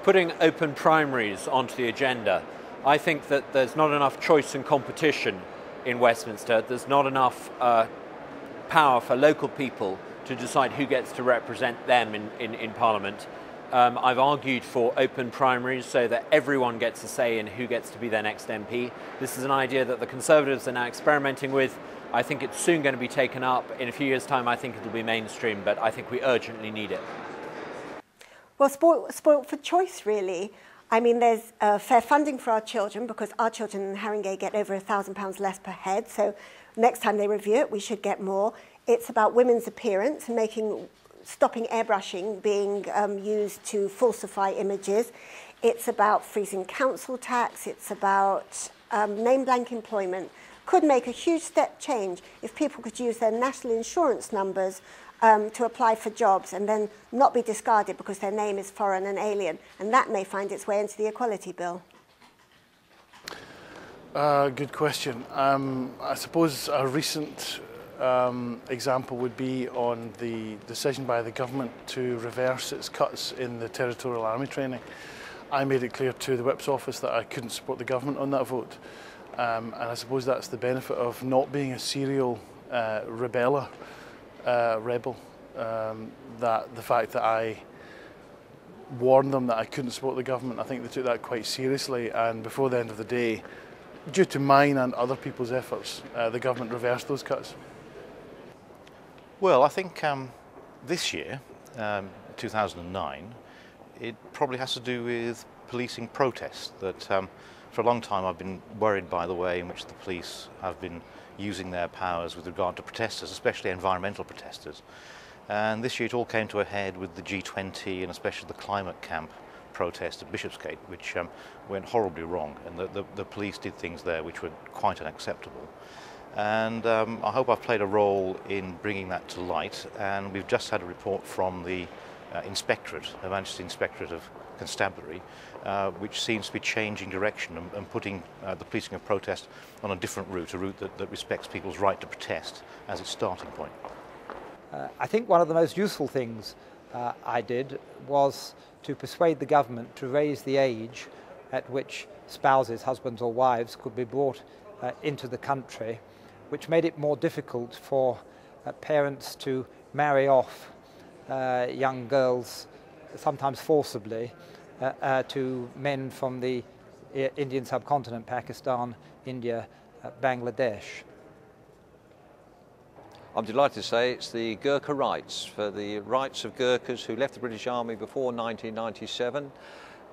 putting open primaries onto the agenda. I think that there's not enough choice and competition in Westminster. There's not enough power for local people to decide who gets to represent them in Parliament. I've argued for open primaries so that everyone gets a say in who gets to be their next MP. This is an idea that the Conservatives are now experimenting with. I think it's soon going to be taken up. In a few years' time, I think it'll be mainstream, but I think we urgently need it. Well, spoilt for choice, really. I mean, there's fair funding for our children, because our children in Haringey get over £1,000 less per head. So next time they review it, we should get more. It's about women's appearance and stopping airbrushing being used to falsify images. It's about freezing council tax. It's about name blank employment. Could make a huge step change if people could use their national insurance numbers to apply for jobs and then not be discarded because their name is foreign and alien. And that may find its way into the Equality Bill. Good question. I suppose a recent example would be on the decision by the government to reverse its cuts in the Territorial Army training. I made it clear to the Whip's office that I couldn't support the government on that vote. And I suppose that's the benefit of not being a serial rebel, that the fact that I warned them that I couldn't support the government, I think they took that quite seriously, and before the end of the day, due to mine and other people's efforts, the government reversed those cuts. Well, I think this year, 2009, it probably has to do with policing protests. That for a long time I've been worried by the way in which the police have been using their powers with regard to protesters, especially environmental protesters. And this year it all came to a head with the G20 and especially the climate camp protest at Bishopsgate, which went horribly wrong, and the police did things there which were quite unacceptable. And I hope I've played a role in bringing that to light, and we've just had a report from the Inspectorate, Her Majesty's Inspectorate of Constabulary, which seems to be changing direction and putting the policing of protest on a different route, a route that respects people's right to protest as its starting point. I think one of the most useful things I did was to persuade the government to raise the age at which spouses, husbands or wives, could be brought into the country, which made it more difficult for parents to marry off young girls, sometimes forcibly, to men from the Indian subcontinent, Pakistan, India, Bangladesh. I'm delighted to say it's the Gurkha rights, for the rights of Gurkhas who left the British Army before 1997.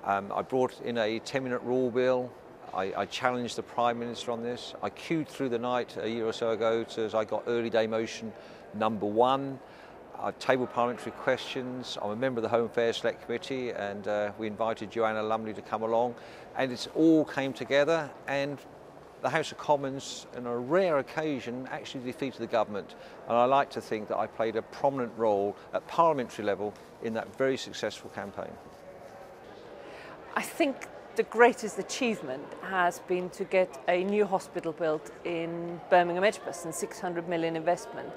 I brought in a 10-minute rule bill. I challenged the Prime Minister on this. I queued through the night a year or so ago as I got early day motion number 1. I tabled parliamentary questions. I'm a member of the Home Affairs Select Committee, and we invited Joanna Lumley to come along, and it all came together, and the House of Commons, on a rare occasion, actually defeated the government. And I like to think that I played a prominent role at parliamentary level in that very successful campaign. I think the greatest achievement has been to get a new hospital built in Birmingham Edgbaston, 600 million investment.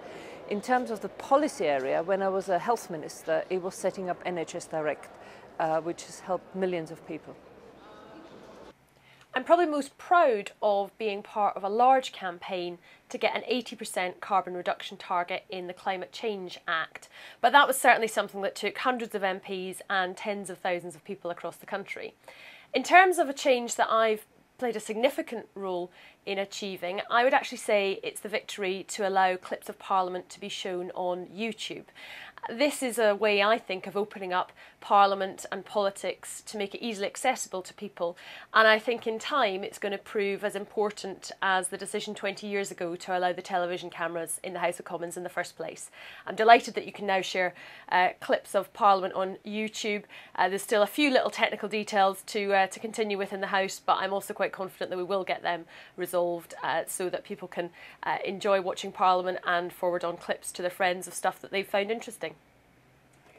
In terms of the policy area, when I was a health minister, it was setting up NHS Direct, which has helped millions of people. I'm probably most proud of being part of a large campaign to get an 80% carbon reduction target in the Climate Change Act. But that was certainly something that took hundreds of MPs and tens of thousands of people across the country. In terms of a change that I've played a significant role in achieving, I would actually say it's the victory to allow clips of Parliament to be shown on YouTube. This is a way, I think, of opening up Parliament and politics to make it easily accessible to people, and I think in time it's going to prove as important as the decision 20 years ago to allow the television cameras in the House of Commons in the first place. I'm delighted that you can now share clips of Parliament on YouTube. There's still a few little technical details to continue with in the House, but I'm also quite confident that we will get them resolved so that people can enjoy watching Parliament and forward on clips to their friends of stuff that they've found interesting.